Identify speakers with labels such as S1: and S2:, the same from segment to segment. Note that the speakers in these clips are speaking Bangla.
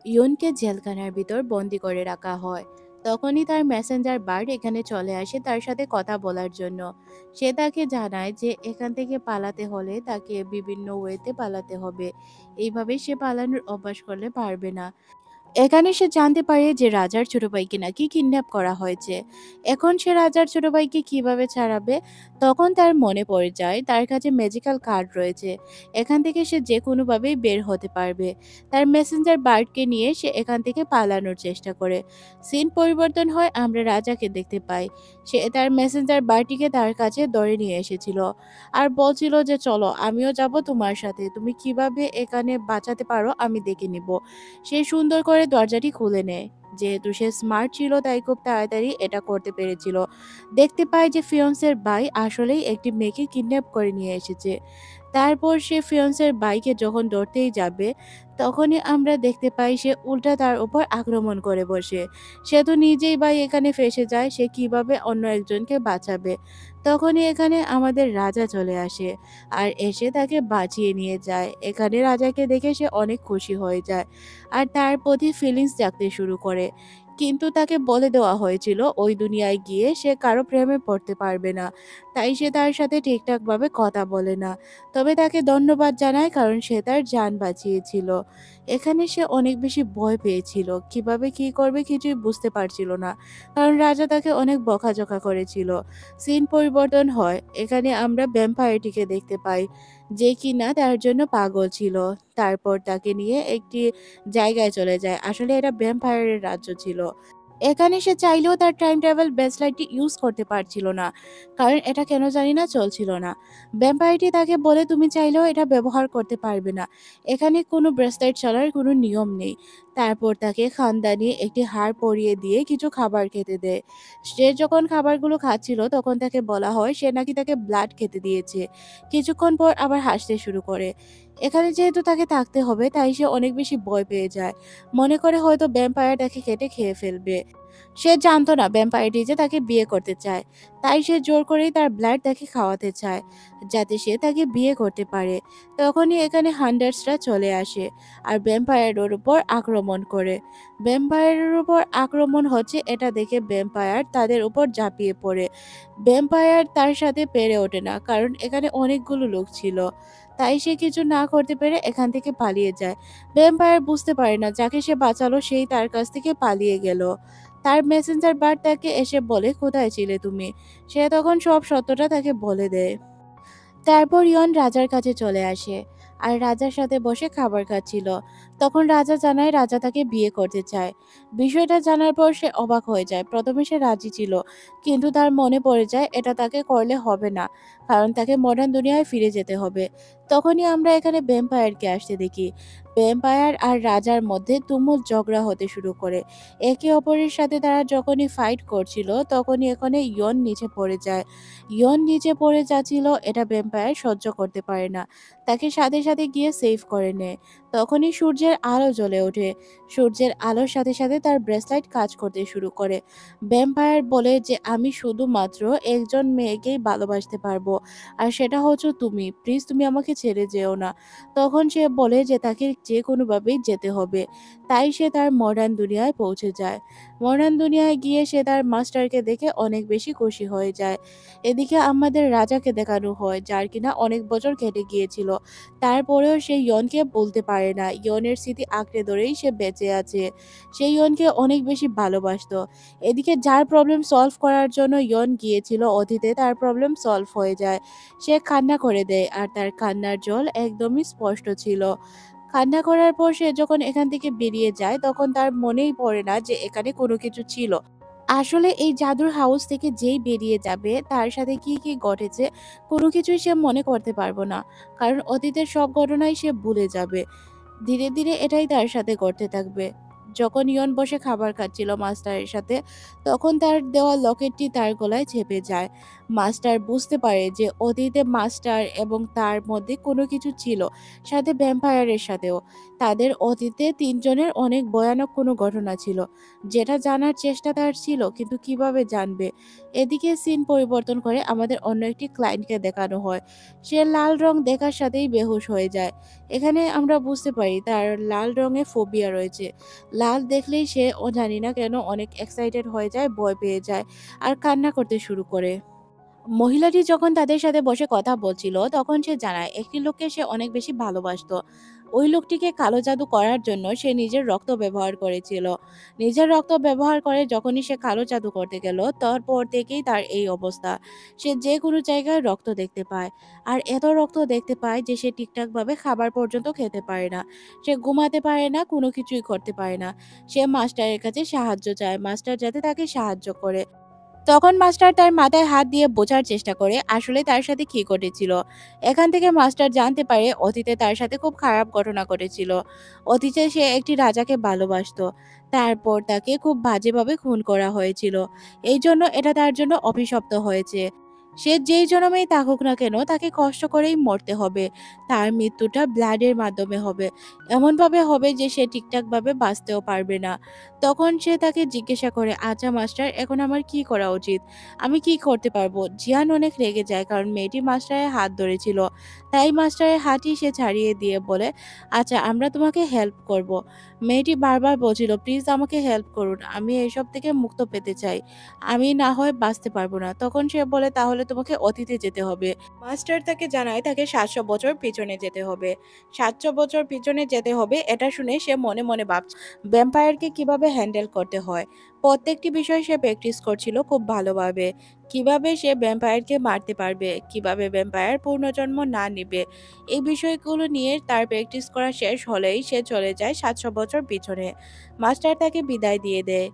S1: ইয়নকে জেলখানার ভিতর বন্দি করে রাখা হয়। তখনই তার মেসেঞ্জার বার্ড এখানে চলে আসে তার সাথে কথা বলার জন্য। সে তাকে জানায় যে এখান থেকে পালাতে হলে তাকে বিভিন্ন ওয়েতে পালাতে হবে। এইভাবে সে পালানোর অভ্যাস করলে পারবে না। এখানে সে জানতে পারে যে রাজার ছোট ভাইকে নাকি কিডন্যাপ করা হয়েছে। এখন সে রাজার ছোট ভাইকে কিভাবে ছাড়াবে? তখন তার মনে পড়ে যায় তার কাছে ম্যাজিক্যাল কার্ড রয়েছে। এখান থেকে সে যে কোনোভাবেই বের হতে পারবে। তার মেসেঞ্জার বার্ডকে নিয়ে সে এখান থেকে পালানোর চেষ্টা করে। সিন পরিবর্তন হয়, আমরা রাজাকে দেখতে পাই। সে তার মেসেঞ্জার বার্ডটিকে তার কাছে ধরে নিয়ে এসেছিল আর বলছিল যে চলো আমিও যাব তোমার সাথে, তুমি কিভাবে এখানে বাঁচাতে পারো আমি দেখে নিব। সে সুন্দর করে দরজাটি খুলে নেয়। যেহেতু সে স্মার্ট ছিল তাই খুব তাড়াতাড়ি এটা করতে পেরেছিল। দেখতে পায় যে ফিয়ন্সের ভাই আসলেই একটি মেয়েকে কিডন্যাপ করে নিয়ে এসেছে। তারপর সে ফিয়ন্সের ভাইকে যখন ধরতেই যাবে, তখনই আমরা দেখতে পাই সে উল্টা তার উপর আক্রমণ করে বসে। সে তো নিজেই ভাই এখানে ফেঁসে যায়, সে কিভাবে অন্য একজনকে বাঁচাবে? তখনই এখানে আমাদের রাজা চলে আসে আর এসে তাকে বাঁচিয়ে নিয়ে যায়। এখানে রাজাকে দেখে সে অনেক খুশি হয়ে যায় আর তার প্রতি ফিলিংস জাগতে শুরু করে। কিন্তু তাকে বলে দেওয়া হয়েছিল ওই দুনিয়ায় গিয়ে সে কারো প্রেমে পড়তে পারবে না। তাই সে তার সাথে ঠিকঠাকভাবে কথা বলে না। তবে তাকে ধন্যবাদ জানায় কারণ সে তার জান বাঁচিয়েছিল। এখানে সে অনেক বেশি ভয় পেয়েছিল। কিভাবে কি করবে কিছুই বুঝতে পারছিল না। কারণ রাজা তাকে অনেক বকাঝকা করেছিল। সিন পরিবর্তন হয়। এখানে আমরা ভ্যাম্পায়ারটিকে দেখতে পাই যে কিনা তার জন্য পাগল ছিল। তারপর তাকে নিয়ে একটি জায়গায় চলে যায়। আসলে এটা ভ্যাম্পায়ারের রাজ্য ছিল। এখানে সে চাইলেও তার টাইম ট্রাভেল ব্রেসলেটটি ইউজ করতে পারছিল না। কারণ এটা কেন জানি না চলছিল না। ভ্যাম্পায়ারটি তাকে বলে তুমি চাইলেও এটা ব্যবহার করতে পারবে না। এখানে কোনো ব্রেসলেট চলার কোনো নিয়ম নেই। তারপর তাকে খানদানি একটি হার পরিয়ে দিয়ে কিছু খাবার খেতে দেয়। সে যখন খাবারগুলো খাচ্ছিল তখন তাকে বলা হয় সে নাকি তাকে ব্লাড খেতে দিয়েছে। কিছুক্ষণ পর আবার হাসতে শুরু করে। এখানে যেহেতু তাকে থাকতে হবে তাই সে অনেক বেশি ভয় পেয়ে যায়। মনে করে হয়তো ভ্যাম্পায়ার তাকে কেটে খেয়ে ফেলবে। সে জানতো না ভ্যাম্পায়ারটি যে তাকে বিয়ে করতে চায়। তাই সে জোর করেই তার ব্লাড তাকে খাওয়াতে চায়, যাতে সে তাকে বিয়ে করতে পারে। তখনই এখানে হান্টার্সরা চলে আসে আর ভ্যাম্পায়ারের উপর আক্রমণ করে। ভ্যাম্পায়ারের উপর আক্রমণ হচ্ছে এটা দেখে ভ্যাম্পায়ার তাদের উপর ঝাঁপিয়ে পড়ে। ভ্যাম্পায়ার তার সাথে পেরে ওঠে না কারণ এখানে অনেকগুলো লোক ছিল। তাই সে কিছু না করতে পেরে এখান থেকে পালিয়ে যায়। ভ্যাম্পায়ার বুঝতে পারে না যাকে সে বাঁচালো সেই তার কাছ থেকে পালিয়ে গেল। তার মেসেঞ্জার বার্ড তাকে এসে বলে কোথায় ছিলে তুমি? সে তখন সব সত্যটা তাকে বলে দেয়। তারপর ইয়ন রাজার কাছে চলে আসে আর রাজার সাথে বসে খাবার খাচ্ছিল। তখন রাজা জানায় রাজা তাকে বিয়ে করতে চায়। বিষয়টা জানার পর সে অবাক হয়ে যায়। প্রথমে সে রাজি ছিল, কিন্তু তার মনে পড়ে যায় এটা তাকে করলে হবে না, কারণ তাকে মডার্ন দুনিয়ায় ফিরে যেতে হবে। তখনই আমরা এখানে ভ্যাম্পায়ারকে আসতে দেখি। ভ্যাম্পায়ার আর রাজার মধ্যে তুমুল ঝগড়া হতে শুরু করে। একে অপরের সাথে তারা যখনই ফাইট করছিল তখনই এখানে ইয়ন নিচে পড়ে যায়। ইয়ন নিচে পড়ে যাচ্ছিল, এটা ভ্যাম্পায়ার সহ্য করতে পারে না। তাকে সাথে সাথে গিয়ে সেভ করে নেয়। তখনই সূর্যের আলো জ্বলে ওঠে। সূর্যের আলোর সাথে সাথে তার ব্রেসলাইট কাজ করতে শুরু করে। ভ্যাম্পায়ার বলে যে আমি শুধুমাত্র একজন মেয়েকেই ভালোবাসতে পারবো, আর সেটা হচ্ছে তুমি। প্লিজ তুমি আমাকে ছেড়ে যেও না। তখন সে বলে যে তাকে যে কোনোভাবেই যেতে হবে। তাই সে তার মডার্ন দুনিয়ায় পৌঁছে যায়। মডার্ন দুনিয়ায় গিয়ে সে তার মাস্টারকে দেখে অনেক বেশি খুশি হয়ে যায়। এদিকে আমাদের রাজাকে দেখানো হয় যার কিনা অনেক বছর কেটে গিয়েছিল। তারপরেও সে ইয়নকে বলতে পারে না। ইয়নের স্মৃতি আঁকড়ে ধরেই সে বেঁচে আছে। সে ইয়নকে অনেক বেশি ভালোবাসতো। এদিকে যার প্রবলেম সলভ করার জন্য ইয়ন গিয়েছিল অতীতে, তার প্রবলেম সলভ হয়ে যায়। সে কান্না করে দেয় আর তার কান্নার জল একদমই স্পষ্ট ছিল। কান্না করার পর সে যখন এখান থেকে বেরিয়ে যায় তখন তার মনেই পড়ে না যে এখানে কোনো কিছু ছিল। আসলে এই জাদুর হাউস থেকে যেই বেরিয়ে যাবে তার সাথে কি কি ঘটেছে কোনো কিছুই সে মনে করতে পারবো না। কারণ অতীতের সব ঘটনাই সে ভুলে যাবে। ধীরে ধীরে এটাই তার সাথে ঘটতে থাকবে। যখন ইয়ন বসে খাবার খাচ্ছিল মাস্টারের সাথে, তখন তার দেওয়া লকেটটি তার গলায় চেপে যায়। মাস্টার বুঝতে পারে যে অতীতে মাস্টার এবং তার মধ্যে কোনো কিছু ছিল, সাথে ভ্যাম্পায়ারের সাথেও। তাদের অতীতে তিনজনের অনেক ভয়ানক কোনো ঘটনা ছিল, যেটা জানার চেষ্টা তার ছিল, কিন্তু কিভাবে জানবে। এদিকে সিন পরিবর্তন করে আমাদের অন্য একটি ক্লায়েন্টকে দেখানো হয়। সে লাল রং দেখার সাথেই বেহুশ হয়ে যায়। এখানে আমরা বুঝতে পারি তার লাল রঙে ফোবিয়া রয়েছে। লাল দেখলেই সে জানি না কেন অনেক এক্সাইটেড হয়ে যায়, ভয় পেয়ে যায় আর কান্না করতে শুরু করে। মহিলাটি যখন তাদের সাথে বসে কথা বলছিল, তখন সে জানায় একটি লোককে সে অনেক বেশি ভালোবাসতো। ওই লোকটিকে কালো জাদু করার জন্য সে নিজের রক্ত ব্যবহার করেছিল। নিজের রক্ত ব্যবহার করে যখনই সে কালো জাদু করতে গেল, তারপর থেকেই তার এই অবস্থা। সে যে কোনো জায়গায় রক্ত দেখতে পায়। আর এত রক্ত দেখতে পায় যে সে ঠিকঠাকভাবে খাবার পর্যন্ত খেতে পারে না। সে ঘুমাতে পারে না, কোনো কিছুই করতে পারে না। সে মাস্টারের কাছে সাহায্য চায়, মাস্টার যাতে তাকে সাহায্য করে। তখন মাস্টার তার মাথায় হাত দিয়ে বোঝার চেষ্টা করে আসলে তার সাথে কি ঘটেছিল। এখান থেকে মাস্টার জানতে পারে অতীতে তার সাথে খুব খারাপ ঘটনা ঘটেছিল। অতীতে সে একটি রাজাকে ভালোবাসতো। তারপর তাকে খুব বাজেভাবে খুন করা হয়েছিল। এই জন্য এটা তার জন্য অভিশপ্ত হয়েছে। সে যেই জন্মেই থাকুক না কেন তাকে কষ্ট করেই মরতে হবে। তার মৃত্যুটা ব্লাডের মাধ্যমে হবে। এমনভাবে হবে যে সে ঠিকঠাকভাবে বাঁচতেও পারবে না। তখন সে তাকে জিজ্ঞাসা করে, আচ্ছা মাস্টার, এখন আমার কি করা উচিত? আমি কি করতে পারবো? জিয়ান অনেক রেগে যায় কারণ মেয়েটি মাস্টারের হাত ধরেছিল। তাই মাস্টারের হাতই সে ছাড়িয়ে দিয়ে বলে, আচ্ছা আমরা তোমাকে হেল্প করব। মেয়েটি বারবার বলছিল, প্লিজ আমাকে হেল্প করুন। আমি এসব থেকে মুক্ত পেতে চাই। আমি না হয় বাঁচতে পারবো না। তখন সে বলে, তাহলে তোমাকে অতীতে যেতে হবে। মাস্টার তাকে জানায় তাকে ৭০০ বছর পিছনে যেতে হবে। ৭০০ বছর পিছনে যেতে হবে, এটা শুনে সে মনে মনে ভাবছে ভ্যাম্পায়ারকে কিভাবে হ্যান্ডেল করতে হয়। প্রত্যেকটি বিষয় সে প্র্যাকটিস করছিল খুব ভালোভাবে। কিভাবে সে ভ্যাম্পায়ারকে মারতে পারবে, কিভাবে ভ্যাম্পায়ার পুনর্জন্ম না নিবে। এই বিষয়গুলো নিয়ে তার প্র্যাকটিস করা শেষ হলেই সে চলে যায় ৭০০ বছর পিছনে। মাস্টার তাকে বিদায় দিয়ে দেয়।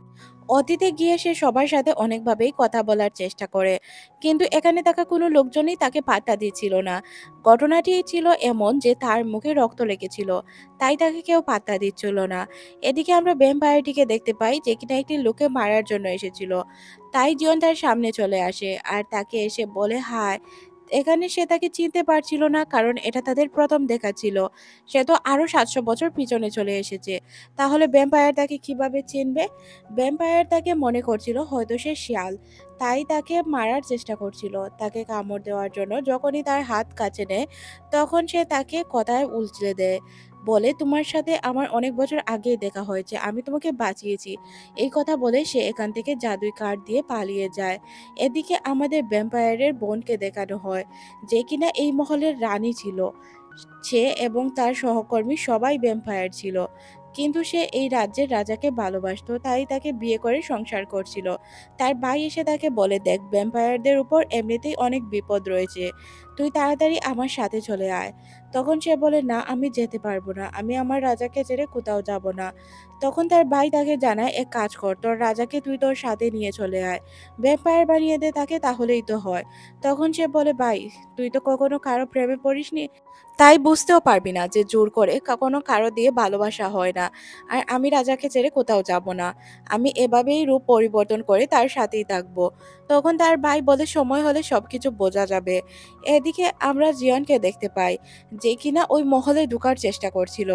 S1: অতীতে গিয়ে সে সবার সাথে অনেকভাবেই কথা বলার চেষ্টা করে, কিন্তু এখানে থাকা কোনো লোকজনই তাকে পাত্তা দিচ্ছিল না। ঘটনাটি ছিল এমন যে তার মুখে রক্ত লেগেছিল, তাই তাকে কেউ পাত্তা দিচ্ছিল না। এদিকে আমরা ভ্যাম্পায়ারটিকে দেখতে পাই যে কিনা একটি লোককে মারার জন্য এসেছিল। তাই জিয়ন তার সামনে চলে আসে আর তাকে এসে বলে হায়। এখানে সে তাকে চিনতে পারছিল না কারণ এটা তাদের প্রথম দেখা ছিল। সে তো আরো ৭০০ বছর পিছনে চলে এসেছে। তাহলে ভ্যাম্পায়ার তাকে কিভাবে চিনবে? ভ্যাম্পায়ার তাকে মনে করছিল হয়তো সে শিয়াল, তাই তাকে মারার চেষ্টা করছিল, তাকে কামড় দেওয়ার জন্য। যখনই তার হাত কাছে নেয়, তখন সে তাকে কথায় উল্টে দেয়, বলে তোমার সাথে আমার অনেক বছর আগেই দেখা হয়েছে, আমি তোমাকে বাঁচিয়েছি। এই কথা বলে সে এখান থেকে জাদুই কাঠ দিয়ে পালিয়ে যায়। এদিকে আমাদের ভ্যাম্পায়ারের বোনকে দেখানো হয়, যে কিনা এই মহলের রানী ছিল। সে এবং তার সহকর্মী সবাই ভ্যাম্পায়ার ছিল, কিন্তু সে এই রাজ্যের রাজাকে ভালোবাসতো, তাই তাকে বিয়ে করে সংসার করছিল। তার ভাই এসে তাকে বলে, দেখ ভ্যাম্পায়ারদের উপর এমনিতেই অনেক বিপদ রয়েছে, তুই তাড়াতাড়ি আমার সাথে চলে আয়। তখন সে বলে, না আমি যেতে পারবো না, আমি আমার রাজাকে ছেড়ে কোথাও যাব না। তখন তার ভাই তাকে জানায়, এক কাজ কর, তোর রাজাকে তুই তোর সাথে নিয়ে চলে আয়, ভ্যাম্পায়ার বানিয়ে দে তাকে, তাহলেই তো হয়। তখন সে বলে, ভাই তুই তো কখনো কারো প্রেমে পড়িসনি, তাই বুঝতেও পারবি না যে জোর করে কখনো কারো দিয়ে ভালোবাসা হয় না। আর আমি রাজাকে ছেড়ে কোথাও যাব না, আমি এভাবেই রূপ পরিবর্তন করে তার সাথেই থাকবো। তখন তার ভাই বলে, সময় হলে সবকিছু বোঝা যাবে। এদিকে আমরা জিয়নকে দেখতে পাই, যে কিনা ওই মহলে ঢোকার চেষ্টা করছিল।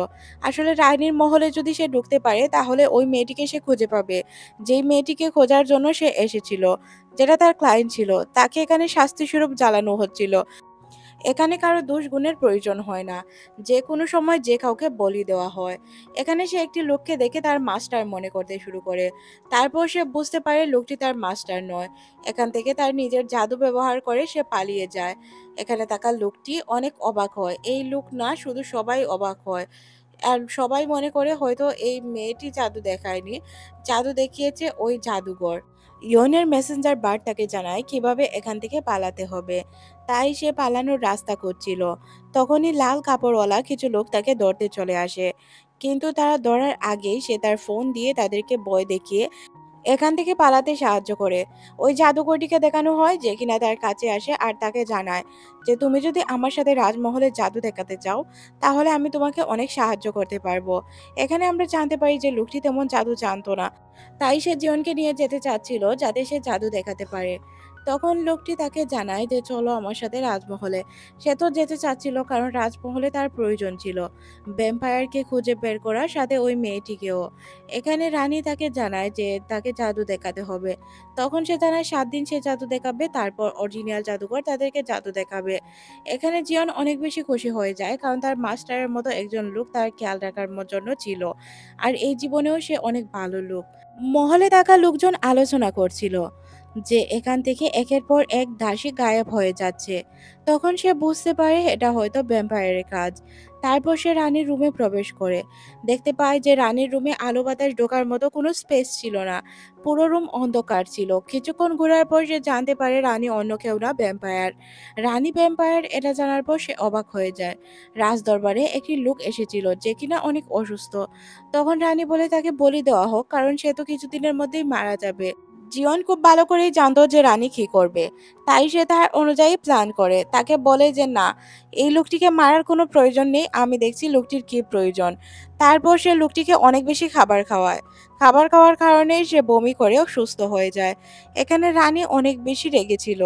S1: আসলে রানীর মহলে যদি সে ঢুকতে পারে তাহলে ওই মেয়েটিকে সে খুঁজে পাবে, যেই মেয়েটিকে খোঁজার জন্য সে এসেছিল, যেটা তার ক্লায়েন্ট ছিল। তাকে এখানে শাস্তি স্বরূপ জ্বালানো হচ্ছিল। এখানে কারো দোষ গুণের প্রয়োজন হয় না, যে কোনো সময় যে কাউকে বলি দেওয়া হয়। এখানে সে একটি লোককে দেখে তার মাস্টার মনে করতে শুরু করে। তারপর সে বুঝতে পারে লোকটি তার মাস্টার নয়। এখান থেকে তার নিজের জাদু ব্যবহার করে সে পালিয়ে যায়। এখানে থাকা লোকটি অনেক অবাক হয়, এই লোক না শুধু সবাই অবাক হয়। আর সবাই মনে করে হয়তো এই মেয়েটি জাদু দেখায়নি, জাদু দেখিয়েছে ওই জাদুঘর। ইয়নের মেসেঞ্জার বার্ড তাকে জানায় কিভাবে এখান থেকে পালাতে হবে, তাই সে পালানোর রাস্তা খুঁজছিল। তখনই লাল কাপড়ওয়ালা কিছু লোক তাকে ধরতে চলে আসে, কিন্তু তারা ধরার আগেই সে তার ফোন দিয়ে তাদেরকে ভয় দেখিয়ে এখান থেকে পালাতে সাহায্য করে। ওই জাদুকরটিকে দেখানো হয়, যে কিনা তার কাছে আসে আর তাকে জানায় যে তুমি যদি আমার সাথে রাজমহলে জাদু দেখাতে চাও, তাহলে আমি তোমাকে অনেক সাহায্য করতে পারবো। এখানে আমরা জানতে পারি যে লোকটি তেমন জাদু জানতো না, তাই সে জিয়নকে নিয়ে যেতে চাচ্ছিল যাতে সে জাদু দেখাতে পারে। তখন লোকটি তাকে জানায় যে চলো আমার সাথে রাজমহলে। সে তো যেতে চাচ্ছিল কারণ রাজমহলে তার প্রয়োজন ছিল ভ্যাম্পায়ারকে খুঁজে বের করার, সাথে ওই মেয়েটিকেও। এখানে রানী তাকে জানায় যে তাকে জাদু দেখাতে হবে। তখন সে জানায় ৭ দিন সে জাদু দেখাবে, তারপর অরিজিনাল জাদুকর তাদেরকে জাদু দেখাবে। এখানে জিয়ন অনেক বেশি খুশি হয়ে যায় কারণ তার মাস্টারের মতো একজন লোক তার খেয়াল রাখার জন্য ছিল। আর এই জীবনেও সে অনেক ভালো লোক। মহলে থাকা লোকজন আলোচনা করছিল যে এখান থেকে একের পর এক দাসী গায়েব হয়ে যাচ্ছে। তখন সে বুঝতে পারে এটা হয়তো ভ্যাম্পায়ারের কাজ। তারপর সে রানীর রুমে প্রবেশ করে। দেখতে পায় যে রানীর রুমে আলো বাতাস ঢোকার মতো কোনো স্পেস ছিল না। পুরো রুম অন্ধকার ছিল। কিছুক্ষণ ঘোরার পর সে জানতে পারে রানী অন্য কেউ না, ভ্যাম্পায়ার। রানী ভ্যাম্পায়ার এটা জানার পর সে অবাক হয়ে যায়। রাজদরবারে একটি লোক এসেছিল যে কিনা অনেক অসুস্থ। তখন রানী বলে তাকে বলি দেওয়া হোক কারণ সে তো কিছুদিনের মধ্যেই মারা যাবে। জিয়ন খুব ভালো করেই জানতো যে রানী কি করবে। তাই সে তার অনুযায়ী প্ল্যান করে। তাকে বলে যে না, এই লোকটিকে মারার কোনো প্রয়োজন নেই। আমি দেখছি লোকটির কি প্রয়োজন। তারপর সে লোকটিকে অনেক বেশি খাবার খাওয়ায়। খাবার খাওয়ার কারণেই সে বমি করেও সুস্থ হয়ে যায়। এখানে রানী অনেক বেশি রেগেছিল।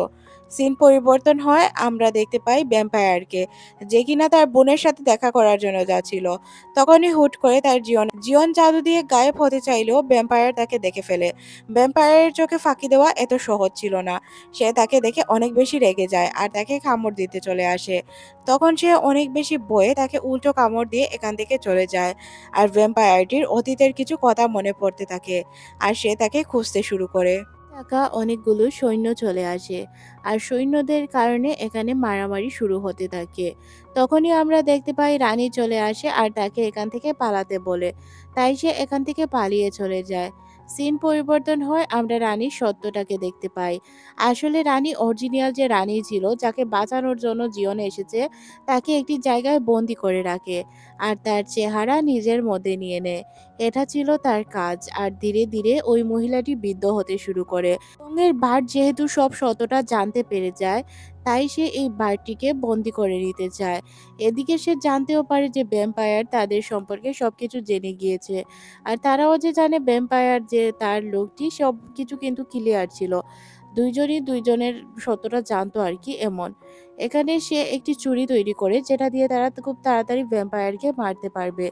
S1: সিন পরিবর্তন হয়, আমরা দেখতে পাই ভ্যাম্পায়ারকে, যে কিনা তার বোনের সাথে দেখা করার জন্য যাচ্ছিল। তখনই হুট করে তার জিয়ন জাদু দিয়ে গায়েব হতে চাইলেও ভ্যাম্পায়ার তাকে দেখে ফেলে। ভ্যাম্পায়ারের চোখে ফাঁকি দেওয়া এত সহজ ছিল না। সে তাকে দেখে অনেক বেশি রেগে যায় আর তাকে কামড় দিতে চলে আসে। তখন সে অনেক বেশি ভয়ে তাকে উল্টো কামড় দিয়ে এখান থেকে চলে যায়। আর ভ্যাম্পায়ারটির অতীতের কিছু কথা মনে পড়তে থাকে আর সে তাকে খুঁজতে শুরু করে। থাকা অনেকগুলো সৈন্য চলে আসে আর সৈন্যদের কারণে এখানে মারামারি শুরু হতে থাকে। তখনই আমরা দেখতে পাই রানী চলে আসে আর তাকে এখান থেকে পালাতে বলে। তাই সে এখান থেকে পালিয়ে চলে যায়। সিন পরিবর্তন হয়, আমরা রানীর সত্যটাকে দেখতে পাই। আসলে রানী অরিজিনাল যে রানী ছিল, যাকে বাঁচানোর জন্য জিয়ন এসেছে, তাকে একটি জায়গায় বন্দি করে রাখে আর তার চেহারা নিজের মধ্যে নিয়ে নেয়। এটা ছিল তার কাজ। আর ধীরে ধীরে ওই মহিলাটি বৃদ্ধ হতে শুরু করে। রঙের বার্ড যেহেতু সব সততা জানতে পেরে যায়, তাই সে এই বার্ডটিকে বন্দি করে নিতে চায়। এদিকে সে জানতেও পারে যে ভ্যাম্পায়ার তাদের সম্পর্কে সবকিছু জেনে গিয়েছে। আর তারাও যে জানে ভ্যাম্পায়ার যে তার লোকটি সবকিছু কিন্তু ক্লিয়ার ছিল। দুইজনই দুইজনের সত্যটা জানতো আর কি এমন। এখানে সে একটি চুড়ি তৈরি করে যেটা দিয়ে তারা খুব তাড়াতাড়ি ভ্যাম্পায়ারকে মারতে পারবে।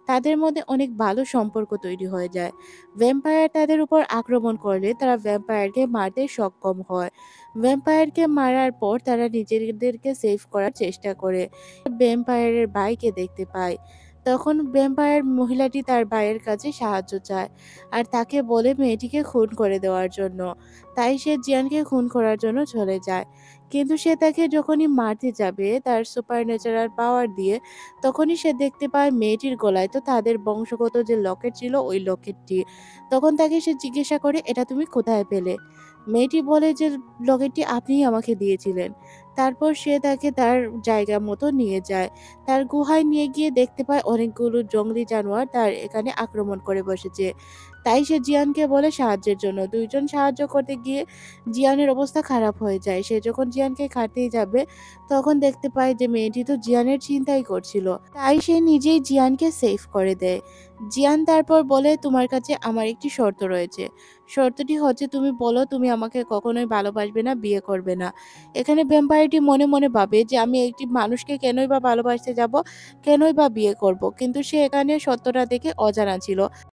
S1: তাদের মধ্যে অনেক ভালো সম্পর্ক তৈরি হয়ে যায়। ভ্যাম্পায়ার তাদের উপর আক্রমণ করলে তারা ভ্যাম্পায়ারকে মারতে সক্ষম হয়। ভ্যাম্পায়ারকে মারার পর তারা নিজেদেরকে সেভ করার চেষ্টা করে। ভ্যাম্পায়ারের ভাইকে দেখতে পায়। তখন ভ্যাম্পায়ার মহিলাটি তার ভাইয়ের কাছে সাহায্য চায় আর তাকে বলে মেয়েটিকে খুন করে দেওয়ার জন্য। তাই সে জিয়ানকে খুন করার জন্য চলে যায়। কিন্তু সে তাকে যখনই মারতে যাবে তার সুপার ন্যাচারাল পাওয়ার দিয়ে, তখনই সে দেখতে পায় মেয়েটির গলায় তো তাদের বংশগত যে লকেট ছিল ওই লকেটটি। তখন তাকে সে জিজ্ঞাসা করে, এটা তুমি কোথায় পেলে? মেয়েটি বলে যে লকেটটি আপনিই আমাকে দিয়েছিলেন। তারপর সে তাকে তার জায়গা মতো নিয়ে যায়। তার গুহায় নিয়ে গিয়ে দেখতে পায় অনেকগুলো জংলি জানোয়ার তার এখানে আক্রমণ করে বসেছে। তাই সে জিয়ানকে বলে সাহায্যের জন্য। দুইজন সাহায্য করতে গিয়ে জিয়ানের অবস্থা খারাপ হয়ে যায়। সে যখন জিয়ানকে খাটতেই যাবে, তখন দেখতে পায় যে মেয়েটি তো জিয়ানের চিন্তাই করছিল। তাই সে নিজেই জিয়ানকে সেভ করে দেয়। জিয়ান তারপর বলে, তোমার কাছে আমার একটি শর্ত রয়েছে। শর্তটি হচ্ছে তুমি বলো তুমি আমাকে কখনোই ভালোবাসবে না, বিয়ে করবে না। এখানে ভ্যাম্পায়ারটি মনে মনে ভাবে যে আমি একটি মানুষকে কেনই বা ভালোবাসতে যাব, কেনই বা বিয়ে করব। কিন্তু সে এখানে সত্যটা দেখে অজানা ছিল।